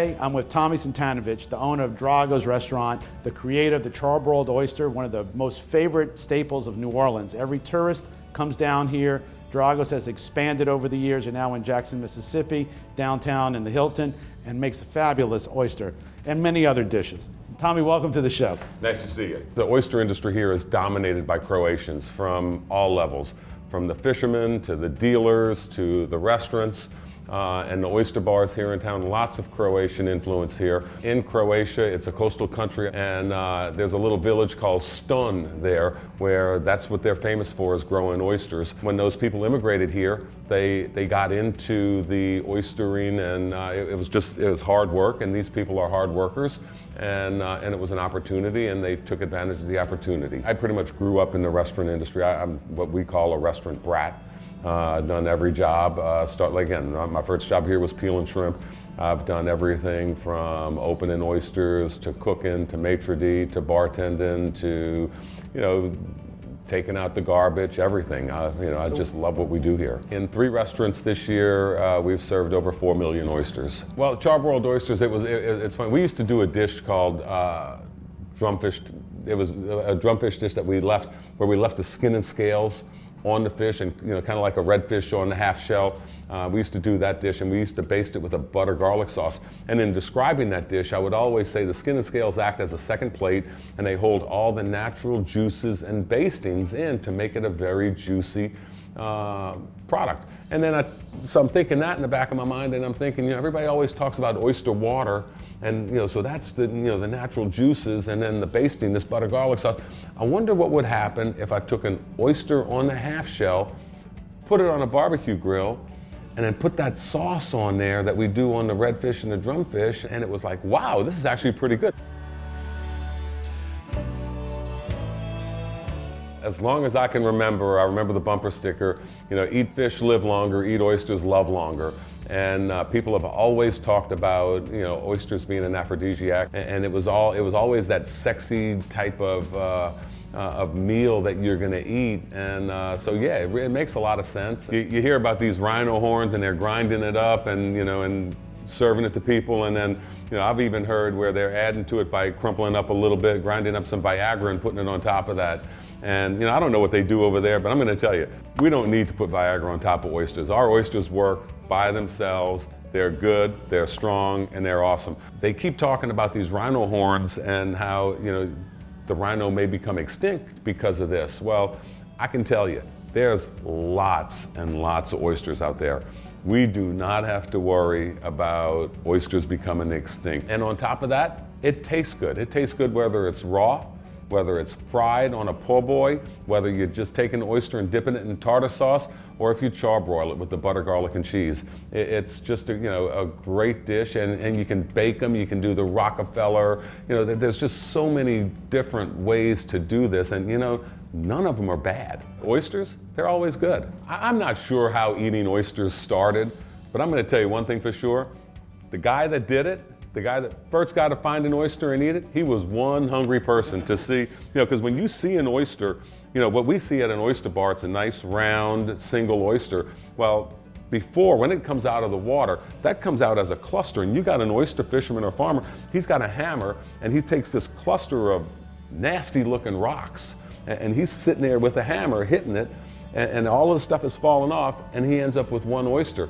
Today, I'm with Tommy Cvitanovich, the owner of Dragos restaurant, the creator of the Charbroiled Oyster, one of the most favorite staples of New Orleans. Every tourist comes down here. Dragos has expanded over the years. You're now in Jackson, Mississippi, downtown in the Hilton, and makes a fabulous oyster and many other dishes. Tommy, welcome to the show. Nice to see you. The oyster industry here is dominated by Croatians from all levels, from the fishermen to the dealers to the restaurants. And the oyster bars here in town, lots of Croatian influence here. In Croatia, it's a coastal country, and there's a little village called Ston there, where that's what they're famous for, is growing oysters. When those people immigrated here, they got into the oystering, and it was hard work, and these people are hard workers, and it was an opportunity, and they took advantage of the opportunity. I pretty much grew up in the restaurant industry. I'm what we call a restaurant brat. I've done every job. My first job here was peeling shrimp. I've done everything from opening oysters to cooking to maitre d' to bartending to, taking out the garbage, everything. I just love what we do here. In 3 restaurants this year, we've served over 4 million oysters. Well, charbroiled oysters, it's fun. We used to do a dish called drumfish. It was a drumfish dish that we left the skin and scales on the fish, and kind of like a redfish on the half shell. We used to do that dish, and we used to baste it with a butter garlic sauce. And in describing that dish, I would always say the skin and scales act as a second plate, and they hold all the natural juices and bastings in to make it a very juicy product. And then so I'm thinking that in the back of my mind, and I'm thinking, everybody always talks about oyster water, and so that's the the natural juices, and then the basting, this butter garlic sauce. I wonder what would happen if I took an oyster on the half shell, put it on a barbecue grill, and then put that sauce on there that we do on the redfish and the drumfish, and it was like, wow, this is actually pretty good. As long as I can remember, I remember the bumper sticker, eat fish, live longer, eat oysters, love longer. And people have always talked about, oysters being an aphrodisiac, and it was always that sexy type of meal that you're going to eat. And so yeah, it makes a lot of sense. You hear about these rhino horns, and they're grinding it up, and and serving it to people, and then I've even heard where they're adding to it by crumpling up a little bit, grinding up some Viagra and putting it on top of that. And I don't know what they do over there, but I'm going to tell you, we don't need to put Viagra on top of oysters. Our oysters work by themselves. They're good, they're strong, and they're awesome. They keep talking about these rhino horns and how the rhino may become extinct because of this. Well, I can tell you, there's lots and lots of oysters out there. We do not have to worry about oysters becoming extinct. And on top of that, it tastes good. It tastes good whether it's raw, whether it's fried on a po' boy, whether you're just taking the oyster and dipping it in tartar sauce, or if you charbroil it with the butter, garlic, and cheese. It's just a great dish, and you can bake them, you can do the Rockefeller. There's just so many different ways to do this, and none of them are bad. Oysters, they're always good. I'm not sure how eating oysters started, but I'm going to tell you one thing for sure. The guy that did it, the guy that first got to find an oyster and eat it, he was one hungry person to see, because when you see an oyster, what we see at an oyster bar, it's a nice round single oyster. Well, when it comes out of the water, that comes out as a cluster, and you got an oyster fisherman or farmer, he's got a hammer, and he takes this cluster of nasty looking rocks, and he's sitting there with a hammer hitting it, and all of the stuff is falling off, and he ends up with one oyster.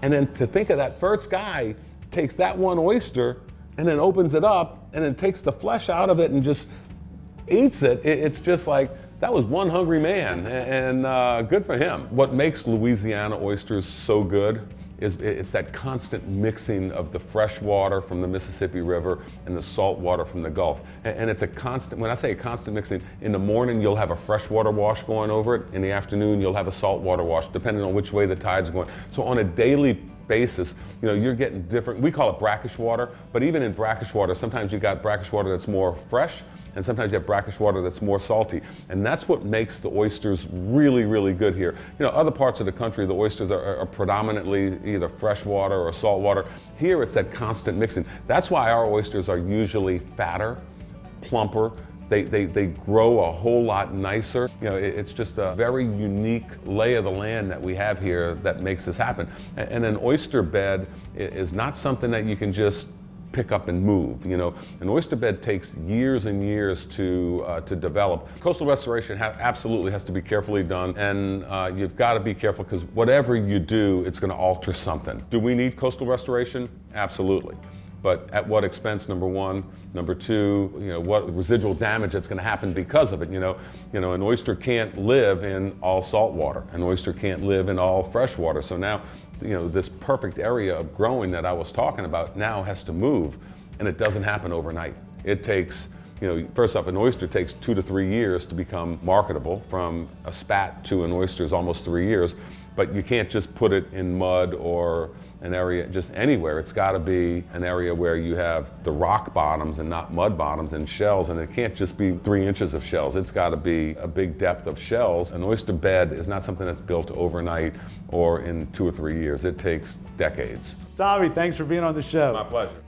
And then to think of that first guy takes that one oyster and then opens it up and then takes the flesh out of it and just eats it. It's just like, that was one hungry man, and good for him. What makes Louisiana oysters so good is it's that constant mixing of the fresh water from the Mississippi River and the salt water from the Gulf. And it's a constant, when I say a constant mixing, in the morning you'll have a freshwater wash going over it, in the afternoon you'll have a saltwater wash, depending on which way the tide's going. So on a daily basis, you're getting different, we call it brackish water, but even in brackish water, sometimes you got brackish water that's more fresh, and sometimes you have brackish water that's more salty. And that's what makes the oysters really, really good here. Other parts of the country, the oysters are predominantly either fresh water or salt water. Here it's that constant mixing. That's why our oysters are usually fatter, plumper. They grow a whole lot nicer. It's just a very unique lay of the land that we have here that makes this happen. And an oyster bed is not something that you can just pick up and move. You know, an oyster bed takes years and years to develop. Coastal restoration absolutely has to be carefully done, and you've got to be careful because whatever you do, it's going to alter something. Do we need coastal restoration? Absolutely. But at what expense, number one? Number two, you know, what residual damage that's going to happen because of it. You know, an oyster can't live in all salt water. An oyster can't live in all fresh water. So now, you know, this perfect area of growing that I was talking about now has to move, and it doesn't happen overnight. It takes, you know, first off, an oyster takes 2 to 3 years to become marketable. From a spat to an oyster is almost 3 years, but you can't just put it in mud or an area just anywhere. It's got to be an area where you have the rock bottoms and not mud bottoms and shells, and it can't just be 3 inches of shells. It's got to be a big depth of shells. An oyster bed is not something that's built overnight or in 2 or 3 years. It takes decades. Tommy, thanks for being on the show. My pleasure.